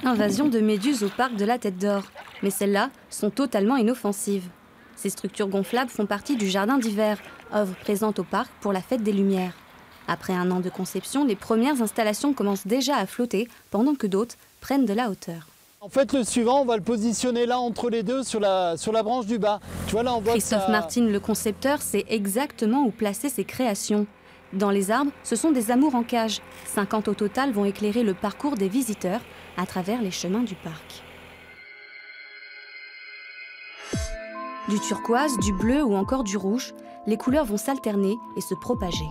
Invasion de méduses au parc de la Tête d'Or. Mais celles-là sont totalement inoffensives. Ces structures gonflables font partie du jardin d'hiver, œuvre présente au parc pour la fête des Lumières. Après un an de conception, les premières installations commencent déjà à flotter, pendant que d'autres prennent de la hauteur. En fait, le suivant, on va le positionner là, entre les deux, sur la branche du bas. Tu vois, là, on voit Christophe Martin, le concepteur, sait exactement où placer ses créations. Dans les arbres, ce sont des amours en cage. 50 au total vont éclairer le parcours des visiteurs à travers les chemins du parc. Du turquoise, du bleu ou encore du rouge, les couleurs vont s'alterner et se propager.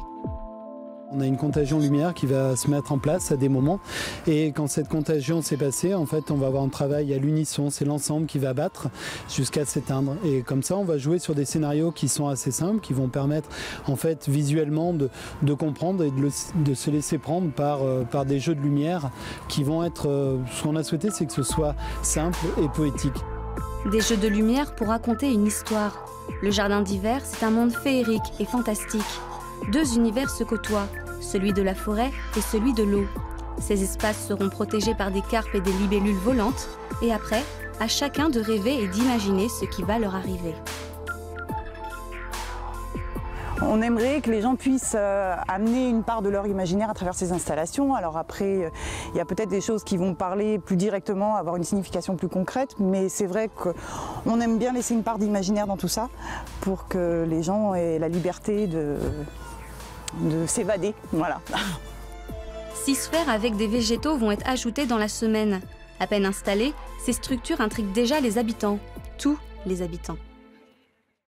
On a une contagion lumière qui va se mettre en place à des moments. Et quand cette contagion s'est passée, en fait, on va avoir un travail à l'unisson. C'est l'ensemble qui va battre jusqu'à s'éteindre. Et comme ça, on va jouer sur des scénarios qui sont assez simples, qui vont permettre, en fait, visuellement de comprendre et de se laisser prendre par des jeux de lumière qui vont être... ce qu'on a souhaité, c'est que ce soit simple et poétique. Des jeux de lumière pour raconter une histoire. Le jardin d'hiver, c'est un monde féerique et fantastique. Deux univers se côtoient, celui de la forêt et celui de l'eau. Ces espaces seront protégés par des carpes et des libellules volantes. Et après, à chacun de rêver et d'imaginer ce qui va leur arriver. On aimerait que les gens puissent amener une part de leur imaginaire à travers ces installations. Alors après, il y a peut-être des choses qui vont parler plus directement, avoir une signification plus concrète, mais c'est vrai qu'on aime bien laisser une part d'imaginaire dans tout ça pour que les gens aient la liberté de s'évader. Voilà. 6 sphères avec des végétaux vont être ajoutées dans la semaine. À peine installées, ces structures intriguent déjà les habitants, tous les habitants.